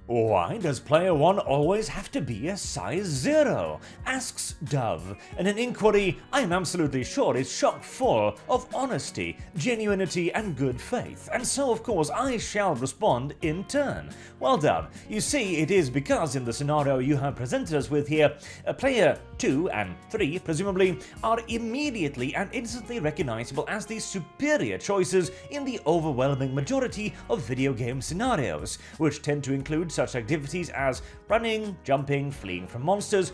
Why does player 1 always have to be a size 0? Asks Dove, in an inquiry I am absolutely sure is chock full of honesty, genuinity and good faith, and so of course I shall respond in turn. Well Dove, you see it is because in the scenario you have presented us with here, player 2 and 3 presumably are immediately and instantly recognizable as the superior choices in the overwhelming majority of video game scenarios, which tend to include such activities as running, jumping, fleeing from monsters,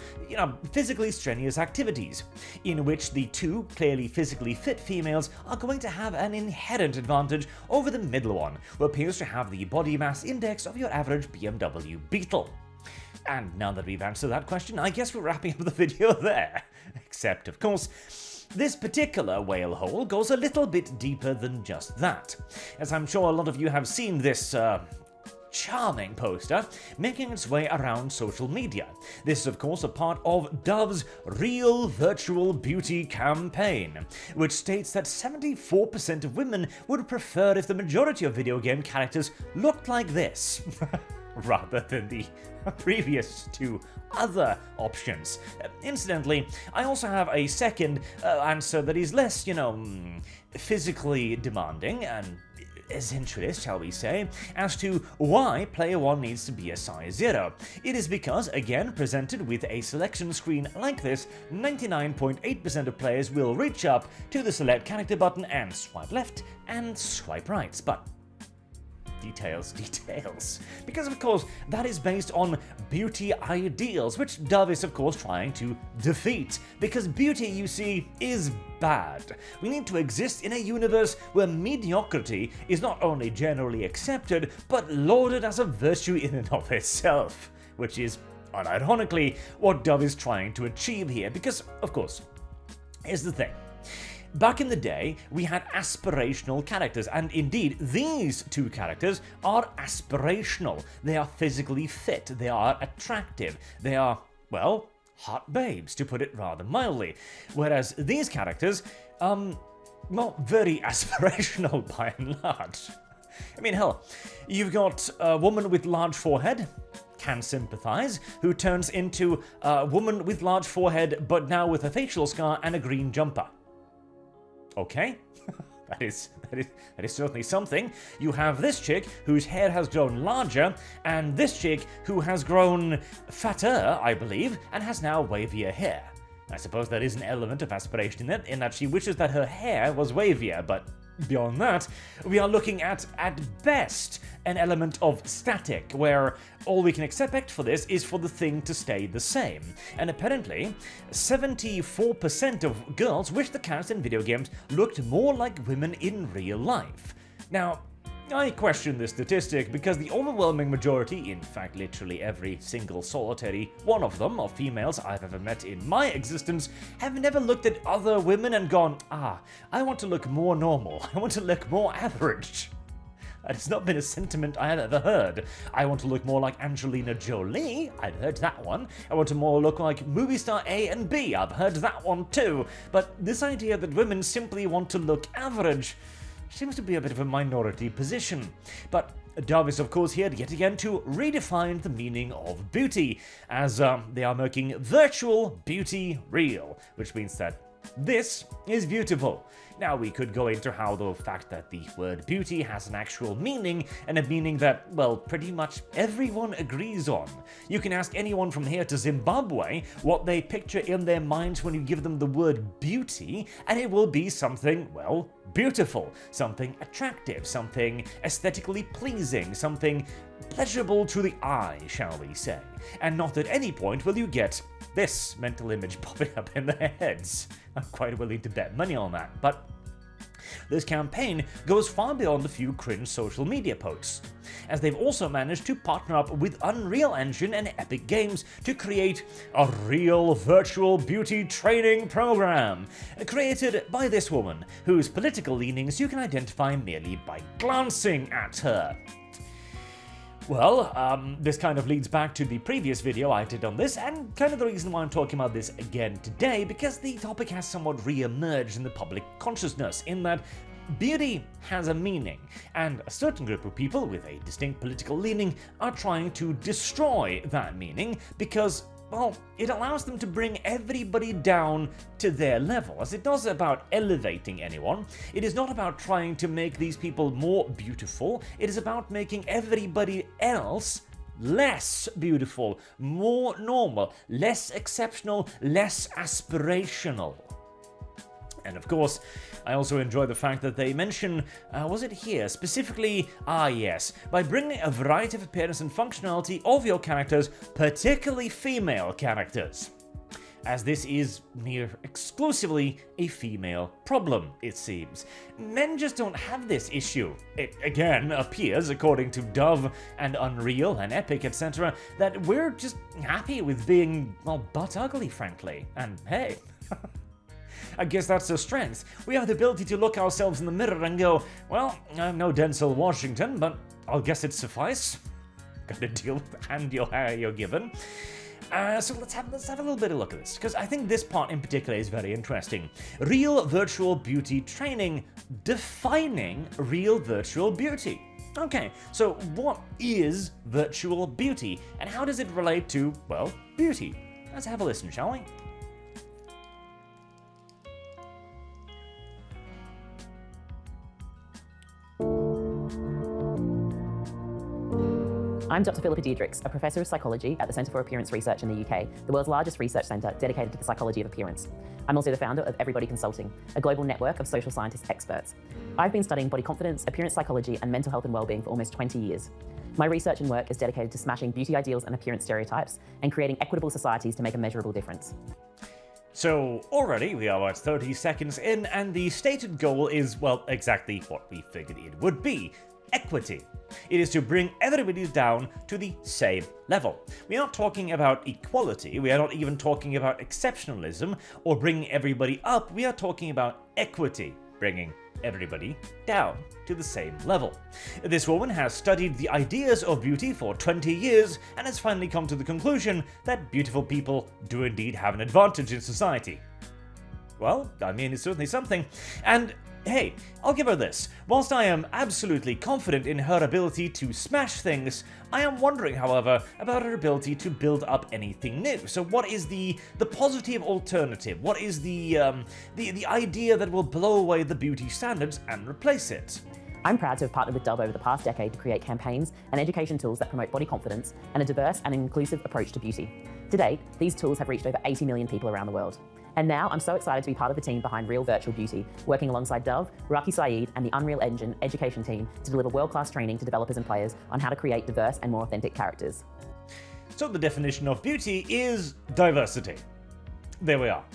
physically strenuous activities, in which the two clearly physically fit females are going to have an inherent advantage over the middle one, who appears to have the body mass index of your average BMW Beetle. And now that we've answered that question, I guess we're wrapping up the video there. Except, of course, this particular whale hole goes a little bit deeper than just that, as I'm sure a lot of you have seen this charming poster making its way around social media. This is of course a part of Dove's Real Virtual Beauty campaign, which states that 74% of women would prefer if the majority of video game characters looked like this, rather than the previous two other options. Incidentally, I also have a second answer that is less, physically demanding and essentialist, shall we say, as to why player 1 needs to be a size 0. It is because, again, presented with a selection screen like this, 99.8% of players will reach up to the select character button and swipe left and swipe right, but details. Because of course, that is based on beauty ideals, which Dove is of course trying to defeat. Because beauty, you see, is bad. We need to exist in a universe where mediocrity is not only generally accepted, but lauded as a virtue in and of itself. Which is, unironically, what Dove is trying to achieve here. Because, of course, here's the thing. Back in the day, we had aspirational characters, and indeed, these two characters are aspirational. They are physically fit, they are attractive, they are, well, hot babes, to put it rather mildly. Whereas these characters, well, very aspirational by and large. I mean, hell, you've got a woman with large forehead, can sympathize, who turns into a woman with large forehead, but now with a facial scar and a green jumper. Okay, that is certainly something. You have this chick whose hair has grown larger, and this chick who has grown fatter, I believe, and has now wavier hair. I suppose there is an element of aspiration in that she wishes that her hair was wavier, but beyond that, we are looking at best, an element of static, where all we can expect for this is for the thing to stay the same. And apparently, 74% of girls wish the characters in video games looked more like women in real life. Now, I question this statistic because the overwhelming majority, in fact literally every single solitary one of them, of females I've ever met in my existence, have never looked at other women and gone, I want to look more normal, I want to look more average. That has not been a sentiment I have ever heard. I want to look more like Angelina Jolie, I've heard that one. I want to more look like movie star A and B, I've heard that one too. But this idea that women simply want to look average seems to be a bit of a minority position. But Dove is of course here yet again to redefine the meaning of beauty, as they are making virtual beauty real, which means that this is beautiful. Now we could go into how the fact that the word beauty has an actual meaning, and a meaning that, well, pretty much everyone agrees on. You can ask anyone from here to Zimbabwe what they picture in their minds when you give them the word beauty, and it will be something, well, beautiful, something attractive, something aesthetically pleasing, something pleasurable to the eye, shall we say. And not at any point will you get this mental image popping up in their heads. I'm quite willing to bet money on that, but this campaign goes far beyond a few cringe social media posts, as they've also managed to partner up with Unreal Engine and Epic Games to create a real virtual beauty training program, created by this woman, whose political leanings you can identify merely by glancing at her. Well, this kind of leads back to the previous video I did on this, and kind of the reason why I'm talking about this again today, because the topic has somewhat re-emerged in the public consciousness, in that Beauty has a meaning, and a certain group of people with a distinct political leaning are trying to destroy that meaning because, well, it allows them to bring everybody down to their level. As it's not about elevating anyone, it is not about trying to make these people more beautiful, it is about making everybody else less beautiful, more normal, less exceptional, less aspirational. And of course, I also enjoy the fact that they mention, was it here, specifically, yes, by bringing a variety of appearance and functionality of your characters, particularly female characters. As this is near exclusively a female problem, it seems. Men just don't have this issue. It again appears, according to Dove and Unreal and Epic, etc., that we're just happy with being, well, butt ugly, frankly. And hey, I guess that's a strength. We have the ability to look ourselves in the mirror and go, well, I'm no Denzel Washington, but I'll guess it suffice. Gotta deal with the hand you're given. So let's have a little bit of a look at this, because I think this part in particular is very interesting. Real virtual beauty training, defining real virtual beauty. Okay, so what is virtual beauty, and how does it relate to, well, beauty? Let's have a listen, shall we? I'm Dr. Philippa Diedrichs, a professor of psychology at the Centre for Appearance Research in the UK, the world's largest research centre dedicated to the psychology of appearance. I'm also the founder of Everybody Consulting, a global network of social scientist experts. I've been studying body confidence, appearance psychology, and mental health and well-being for almost 20 years. My research and work is dedicated to smashing beauty ideals and appearance stereotypes and creating equitable societies to make a measurable difference. So already we are about 30 seconds in, and the stated goal is, well, exactly what we figured it would be. Equity. It is to bring everybody down to the same level. We are not talking about equality, we are not even talking about exceptionalism or bringing everybody up, we are talking about equity, bringing everybody down to the same level. This woman has studied the ideas of beauty for 20 years and has finally come to the conclusion that beautiful people do indeed have an advantage in society. Well, I mean, it's certainly something. And hey, I'll give her this. Whilst I am absolutely confident in her ability to smash things, I am wondering, however, about her ability to build up anything new. So what is the positive alternative? What is the idea that will blow away the beauty standards and replace it? I'm proud to have partnered with Dove over the past decade to create campaigns and education tools that promote body confidence and a diverse and inclusive approach to beauty. To date, these tools have reached over 80 million people around the world. And now I'm so excited to be part of the team behind Real Virtual Beauty, working alongside Dove, Raki Saeed, and the Unreal Engine education team to deliver world-class training to developers and players on how to create diverse and more authentic characters. So the definition of beauty is diversity. There we are.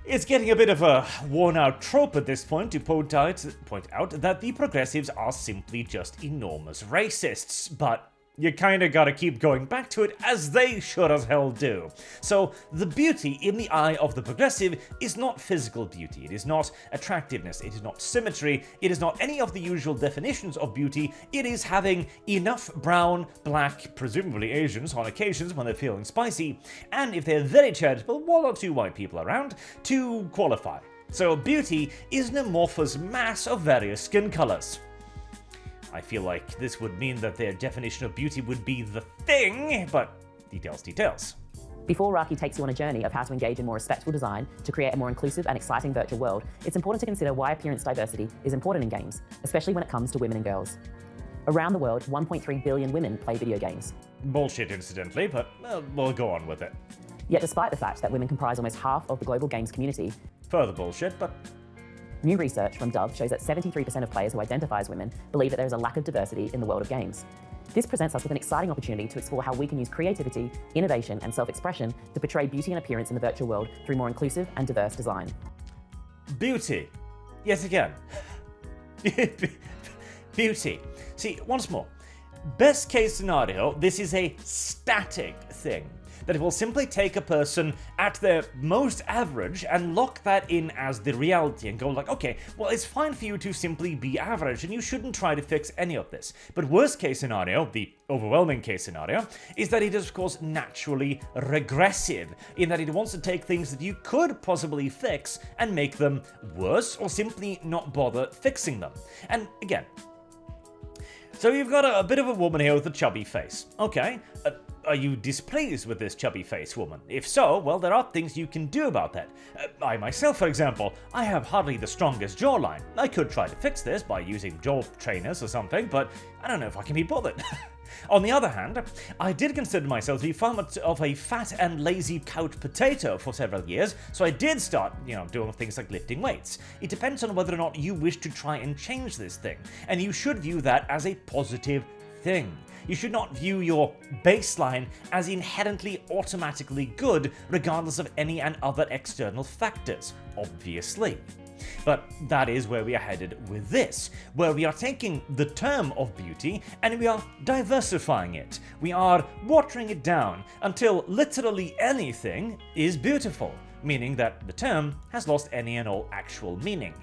It's getting a bit of a worn-out trope at this point to point out that the progressives are simply just enormous racists, but you kinda gotta keep going back to it, as they sure as hell do. So, the beauty in the eye of the progressive is not physical beauty, it is not attractiveness, it is not symmetry, it is not any of the usual definitions of beauty, it is having enough brown, black, presumably Asians on occasions when they're feeling spicy, and if they're very charitable, one or two white people around, to qualify. So, beauty is an amorphous mass of various skin colors. I feel like this would mean that their definition of beauty would be the thing, but details. Before Raki takes you on a journey of how to engage in more respectful design to create a more inclusive and exciting virtual world, it's important to consider why appearance diversity is important in games, especially when it comes to women and girls. Around the world, 1.3 billion women play video games. Bullshit, incidentally, but we'll go on with it. Yet despite the fact that women comprise almost half of the global games community, further bullshit, but new research from Dove shows that 73% of players who identify as women believe that there is a lack of diversity in the world of games. This presents us with an exciting opportunity to explore how we can use creativity, innovation, and self-expression to portray beauty and appearance in the virtual world through more inclusive and diverse design. Beauty. Yet again. Beauty. See, once more. Best case scenario, this is a static thing. that will simply take a person at their most average and lock that in as the reality and go like, okay, well, it's fine for you to simply be average and you shouldn't try to fix any of this. But worst case scenario, the overwhelming case scenario, is that it is of course naturally regressive, in that it wants to take things that you could possibly fix and make them worse or simply not bother fixing them. And again, so you've got a bit of a woman here with a chubby face. Okay, are you displeased with this chubby face woman? If so, well, there are things you can do about that. I myself, for example, I have hardly the strongest jawline. I could try to fix this by using jaw trainers or something, but I don't know if I can be bothered. On the other hand, I did consider myself to be far much of a fat and lazy couch potato for several years, so I did start, doing things like lifting weights. It depends on whether or not you wish to try and change this thing, and you should view that as a positive thing. You should not view your baseline as inherently automatically good, regardless of any and other external factors, obviously. But that is where we are headed with this, where we are taking the term of beauty and we are diversifying it. We are watering it down until literally anything is beautiful, meaning that the term has lost any and all actual meaning.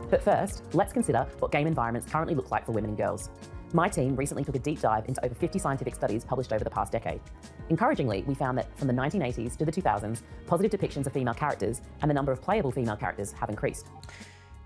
But first, let's consider what game environments currently look like for women and girls. My team recently took a deep dive into over 50 scientific studies published over the past decade. Encouragingly, we found that from the 1980s to the 2000s, positive depictions of female characters and the number of playable female characters have increased.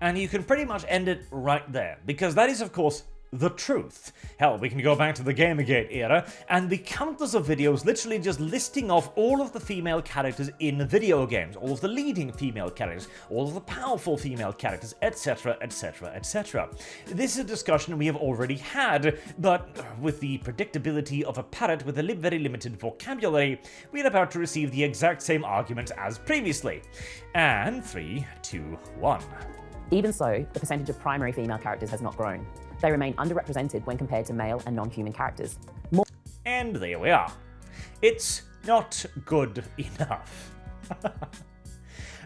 And you can pretty much end it right there, because that is, of course, the truth. Hell, we can go back to the Gamergate era, and the countless of videos literally just listing off all of the female characters in video games, all of the leading female characters, all of the powerful female characters, etc, etc, etc. This is a discussion we have already had, but with the predictability of a parrot with a very limited vocabulary, we are about to receive the exact same argument as previously. And 3, 2, 1. Even so, the percentage of primary female characters has not grown. They remain underrepresented when compared to male and non-human characters. And there we are. It's not good enough.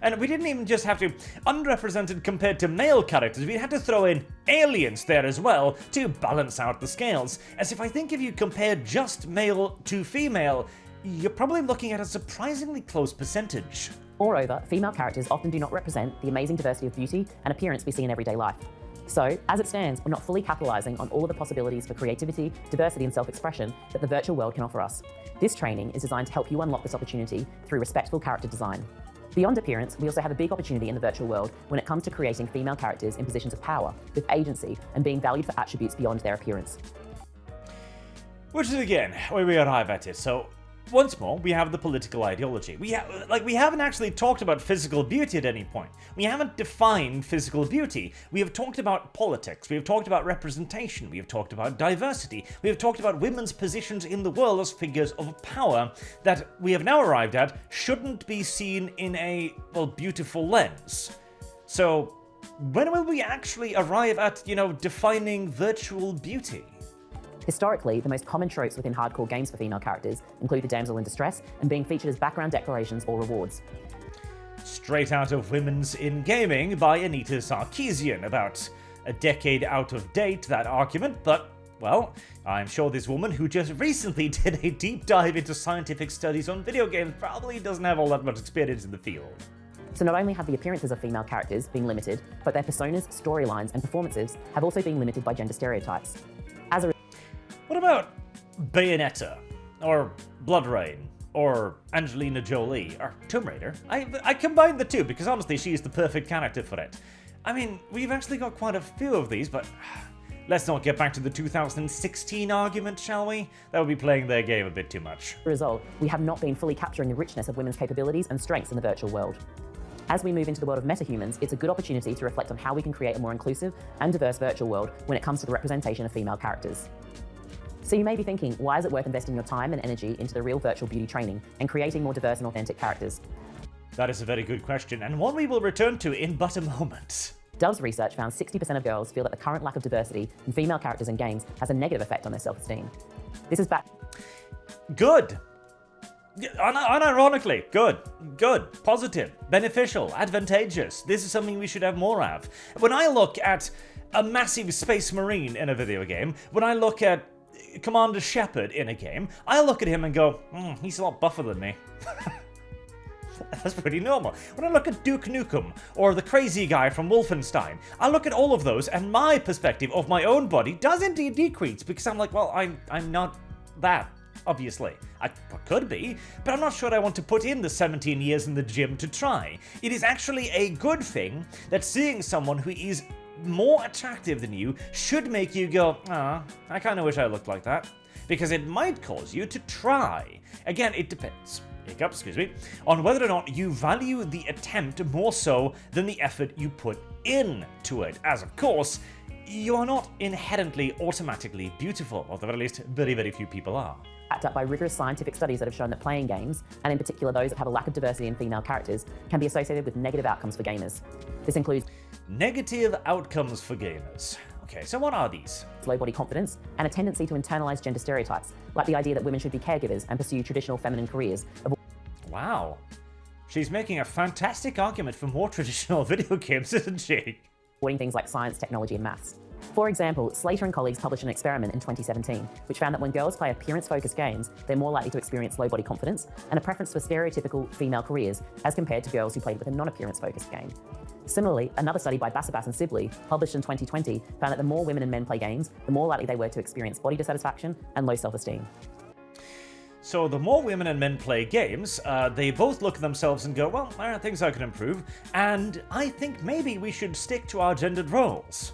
And we didn't even just have to underrepresented compared to male characters, we had to throw in aliens there as well to balance out the scales. As if I think if you compare just male to female, you're probably looking at a surprisingly close percentage. Moreover, female characters often do not represent the amazing diversity of beauty and appearance we see in everyday life. So, as it stands, we're not fully capitalizing on all of the possibilities for creativity, diversity, and self-expression that the virtual world can offer us. This training is designed to help you unlock this opportunity through respectful character design. Beyond appearance, we also have a big opportunity in the virtual world when it comes to creating female characters in positions of power, with agency, and being valued for attributes beyond their appearance. Which is, again, where we arrive at it. So, once more, we have the political ideology. We haven't actually talked about physical beauty at any point. We haven't defined physical beauty. We have talked about politics. We have talked about representation. We have talked about diversity. We have talked about women's positions in the world as figures of power that we have now arrived at shouldn't be seen in a, beautiful lens. So, when will we actually arrive at, defining virtual beauty? Historically, the most common tropes within hardcore games for female characters include the damsel in distress and being featured as background decorations or rewards. Straight out of Women's in Gaming by Anita Sarkeesian, about a decade out of date, that argument, but, well, I'm sure this woman who just recently did a deep dive into scientific studies on video games probably doesn't have all that much experience in the field. So not only have the appearances of female characters been limited, but their personas, storylines, and performances have also been limited by gender stereotypes. What about Bayonetta, or Blood Rain, or Angelina Jolie, or Tomb Raider? I combined the two because honestly she's the perfect character for it. I mean, we've actually got quite a few of these, but let's not get back to the 2016 argument, shall we? That would be playing their game a bit too much. As a result, we have not been fully capturing the richness of women's capabilities and strengths in the virtual world. As we move into the world of metahumans, it's a good opportunity to reflect on how we can create a more inclusive and diverse virtual world when it comes to the representation of female characters. So you may be thinking, why is it worth investing your time and energy into the real virtual beauty training and creating more diverse and authentic characters? That is a very good question, and one we will return to in but a moment. Dove's research found 60% of girls feel that the current lack of diversity in female characters in games has a negative effect on their self-esteem. This is Good! Unironically, good, positive, beneficial, advantageous. This is something we should have more of. When I look at a massive space marine in a video game, when I look at Commander Shepard in a game, I look at him and go, he's a lot buffer than me. That's pretty normal. When I look at Duke Nukem, or the crazy guy from Wolfenstein, I look at all of those, and my perspective of my own body does indeed decrease, because I'm like, well, I'm not that, obviously. I could be, but I'm not sure I want to put in the 17 years in the gym to try. It is actually a good thing that seeing someone who is more attractive than you should make you go, I kind of wish I looked like that. Because it might cause you to try. Again, it depends. On whether or not you value the attempt more so than the effort you put into it. As of course, you are not inherently automatically beautiful, or at the very least, very, very few people are. Backed up by rigorous scientific studies that have shown that playing games, and in particular those that have a lack of diversity in female characters, can be associated with negative outcomes for gamers. This includes negative outcomes for gamers. Okay, so what are these? Low body confidence and a tendency to internalize gender stereotypes, like the idea that women should be caregivers and pursue traditional feminine careers. Wow. She's making a fantastic argument for more traditional video games, isn't she? Avoiding things like science, technology, and maths. For example, Slater and colleagues published an experiment in 2017, which found that when girls play appearance-focused games, they're more likely to experience low body confidence and a preference for stereotypical female careers as compared to girls who played with a non-appearance-focused game. Similarly, another study by Basabas and Sibley, published in 2020, found that the more women and men play games, the more likely they were to experience body dissatisfaction and low self-esteem. So the more women and men play games, they both look at themselves and go, well, there are things I can improve, and I think maybe we should stick to our gendered roles.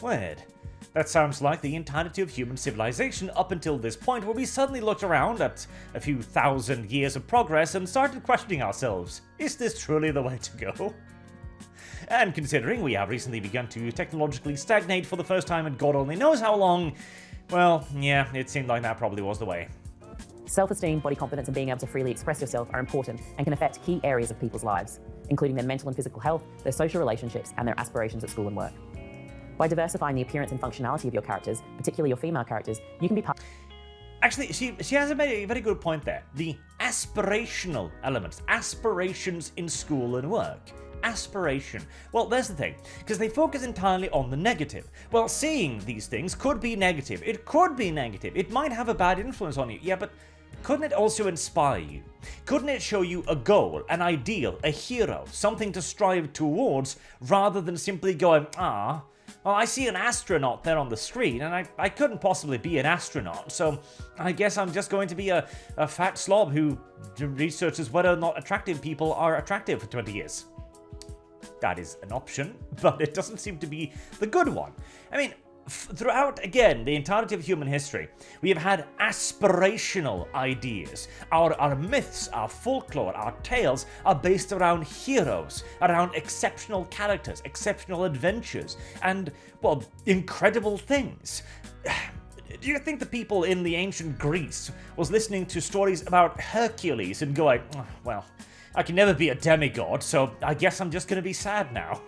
Weird. That sounds like the entirety of human civilization up until this point, where we suddenly looked around at a few thousand years of progress and started questioning ourselves. Is this truly the way to go? And considering we have recently begun to technologically stagnate for the first time in God only knows how long, well, yeah, it seemed like that probably was the way. Self-esteem, body confidence, and being able to freely express yourself are important and can affect key areas of people's lives, including their mental and physical health, their social relationships, and their aspirations at school and work. By diversifying the appearance and functionality of your characters, particularly your female characters, you can be part... Actually, she has a very, very good point there. The aspirational elements, aspirations in school and work. Aspiration. Well, there's the thing, because they focus entirely on the negative. Well, seeing these things could be negative. It could be negative. It might have a bad influence on you. Yeah, but couldn't it also inspire you? Couldn't it show you a goal, an ideal, a hero, something to strive towards, rather than simply going, well, I see an astronaut there on the screen, and I couldn't possibly be an astronaut, so I guess I'm just going to be a fat slob who researches whether or not attractive people are attractive for 20 years. That is an option, but it doesn't seem to be the good one. I mean, throughout, again, the entirety of human history, we have had aspirational ideas. Our myths, our folklore, our tales are based around heroes, around exceptional characters, exceptional adventures, and, well, incredible things. Do you think the people in the ancient Greece was listening to stories about Hercules and going, well, I can never be a demigod, so I guess I'm just going to be sad now?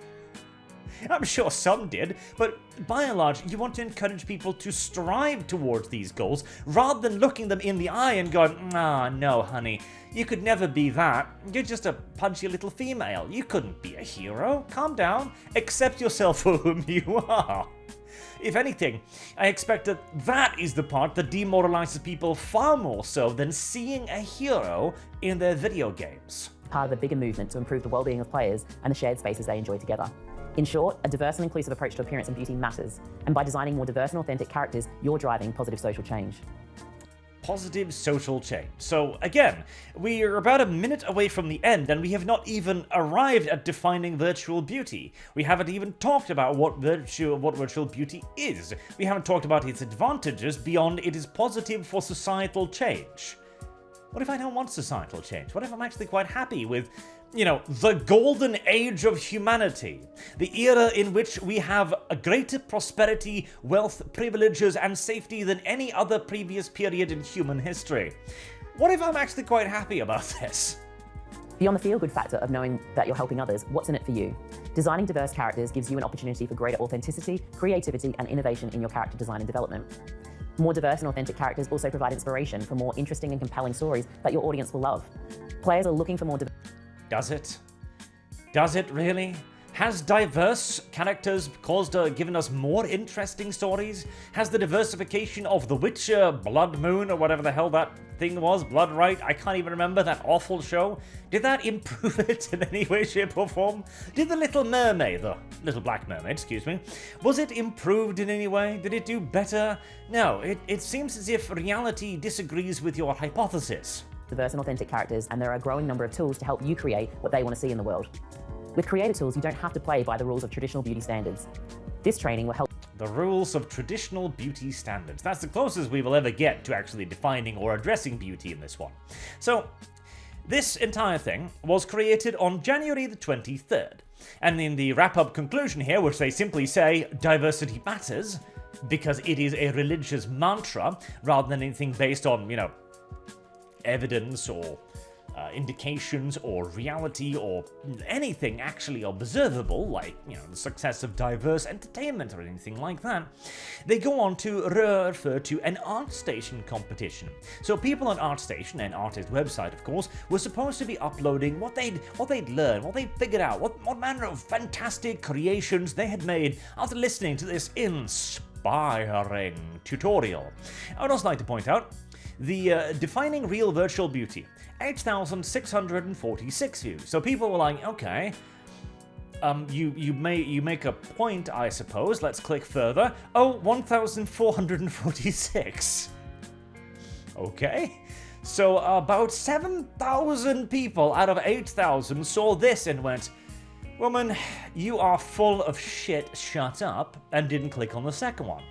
I'm sure some did, but by and large, you want to encourage people to strive towards these goals rather than looking them in the eye and going, no, honey, you could never be that. You're just a punchy little female. You couldn't be a hero. Calm down. Accept yourself for whom you are. If anything, I expect that is the part that demoralizes people far more so than seeing a hero in their video games. Part of a bigger movement to improve the well-being of players and the shared spaces they enjoy together. In short, a diverse and inclusive approach to appearance and beauty matters, and by designing more diverse and authentic characters, you're driving positive social change. Positive social change. So again, we are about a minute away from the end, and we have not even arrived at defining virtual beauty. We haven't even talked about what virtual beauty is. We haven't talked about its advantages beyond it is positive for societal change. What if I don't want societal change? What if I'm actually quite happy with, the golden age of humanity? The era in which we have a greater prosperity, wealth, privileges, and safety than any other previous period in human history. What if I'm actually quite happy about this? Beyond the feel-good factor of knowing that you're helping others, what's in it for you? Designing diverse characters gives you an opportunity for greater authenticity, creativity, and innovation in your character design and development. More diverse and authentic characters also provide inspiration for more interesting and compelling stories that your audience will love. Players are looking for more Does it? Does it really? Has diverse characters given us more interesting stories? Has the diversification of The Witcher, Blood Moon, or whatever the hell that thing was, Blood Right, I can't even remember, that awful show, did that improve it in any way, shape, or form? Did the Little Mermaid, the Little Black Mermaid, excuse me, was it improved in any way? Did it do better? No, it seems as if reality disagrees with your hypothesis. Diverse and authentic characters, and there are a growing number of tools to help you create what they want to see in the world. With creator tools, you don't have to play by the rules of traditional beauty standards. This training will help. The rules of traditional beauty standards. That's the closest we will ever get to actually defining or addressing beauty in this one. So, this entire thing was created on January the 23rd. And in the wrap-up conclusion here, which they simply say, diversity matters, because it is a religious mantra, rather than anything based on, evidence or indications or reality or anything actually observable, like, the success of diverse entertainment or anything like that, they go on to refer to an ArtStation competition. So people on ArtStation, an artist website of course, were supposed to be uploading what they'd learned, what they'd figured out, what manner of fantastic creations they had made after listening to this inspiring tutorial. I would also like to point out the defining real virtual beauty, 8,646 views. So people were like, okay, you make a point, I suppose. Let's click further. Oh, 1,446. Okay. So about 7,000 people out of 8,000 saw this and went, woman, you are full of shit, shut up, and didn't click on the second one.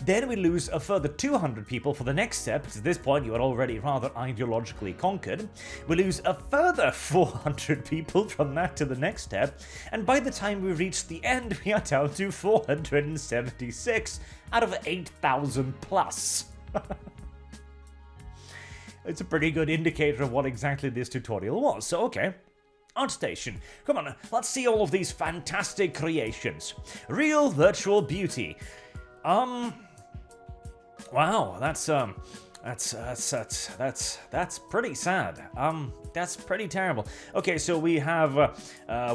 Then we lose a further 200 people for the next step, because at this point you are already rather ideologically conquered. We lose a further 400 people from that to the next step, and by the time we reach the end, we are down to 476 out of 8,000 plus. It's a pretty good indicator of what exactly this tutorial was, so okay. ArtStation, come on, let's see all of these fantastic creations. Real virtual beauty. Wow, that's pretty sad. That's pretty terrible. Okay, so we have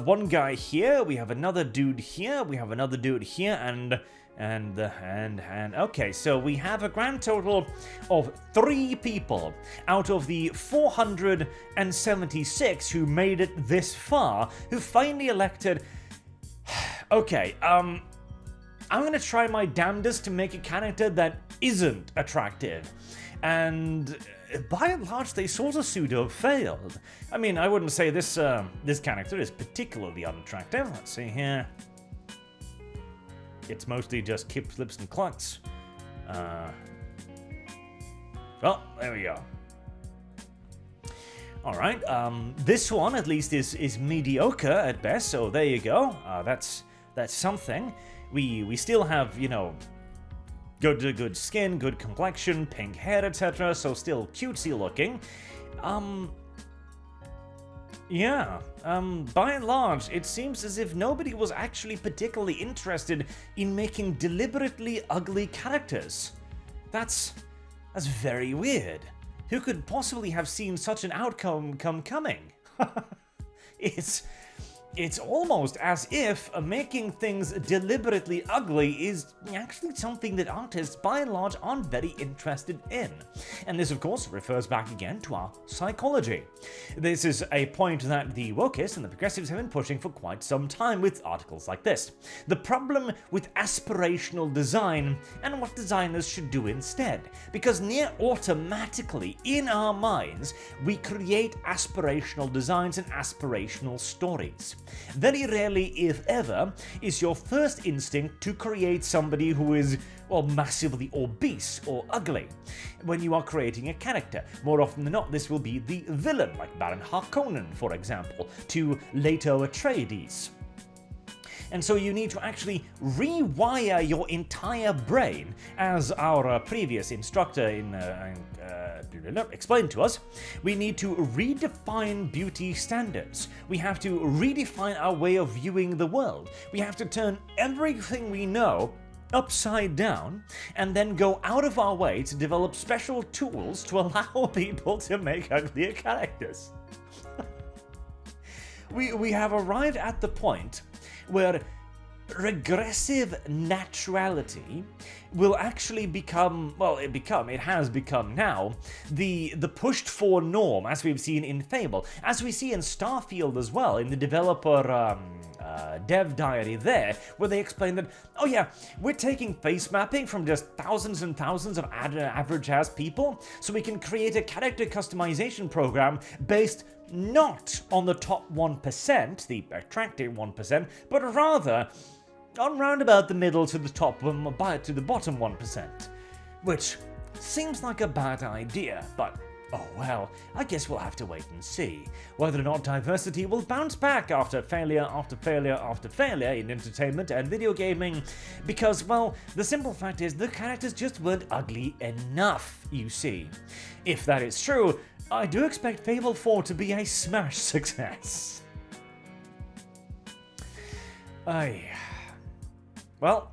one guy here, we have another dude here, we have another dude here, and okay, so we have a grand total of 3 people out of the 476 who made it this far, who finally elected. Okay, I'm gonna try my damnedest to make a character that isn't attractive, and by and large they sort of pseudo-failed. I mean, I wouldn't say this character is particularly unattractive. Let's see here. It's mostly just kips, lips, and clucks. Well, there we go. Alright, this one at least is mediocre at best, so there you go. That's something. We still have, good skin, good complexion, pink hair, etc., so still cutesy looking. Yeah, by and large, it seems as if nobody was actually particularly interested in making deliberately ugly characters. That's very weird. Who could possibly have seen such an outcome coming? It's almost as if making things deliberately ugly is actually something that artists, by and large, aren't very interested in. And this, of course, refers back again to our psychology. This is a point that the wokists and the progressives have been pushing for quite some time with articles like this. The problem with aspirational design and what designers should do instead. Because near automatically, in our minds, we create aspirational designs and aspirational stories. Very rarely, if ever, is your first instinct to create somebody who is, well, massively obese or ugly. When you are creating a character, more often than not, this will be the villain, like Baron Harkonnen, for example, to Leto Atreides. And so you need to actually rewire your entire brain, as our previous instructor explained to us. We need to redefine beauty standards. We have to redefine our way of viewing the world. We have to turn everything we know upside down, and then go out of our way to develop special tools to allow people to make uglier characters. we have arrived at the point where regressive naturality will actually become, it has become now, the pushed for norm, as we've seen in Fable, as we see in Starfield as well, in the developer dev diary there, where they explain that, oh yeah, we're taking face mapping from just thousands and thousands of average-ass people, so we can create a character customization program based not on the top 1%, the attractive 1%, but rather on round about the middle to the top to the bottom 1%, which seems like a bad idea, but oh well, I guess we'll have to wait and see whether or not diversity will bounce back after failure after failure after failure in entertainment and video gaming, because, well, the simple fact is the characters just weren't ugly enough, you see. If that is true, I do expect Fable 4 to be a smash success. Well,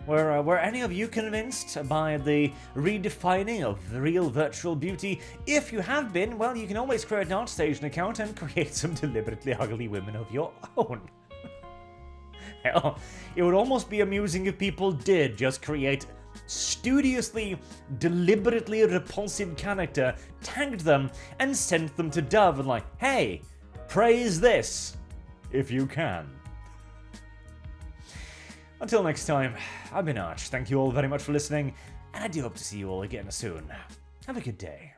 were any of you convinced by the redefining of real virtual beauty? If you have been, well, you can always create an ArchStation account and create some deliberately ugly women of your own. Hell, it would almost be amusing if people did just create studiously, deliberately repulsive character, tagged them, and sent them to Dove and like, hey, praise this, if you can. Until next time, I've been Arch. Thank you all very much for listening, and I do hope to see you all again soon. Have a good day.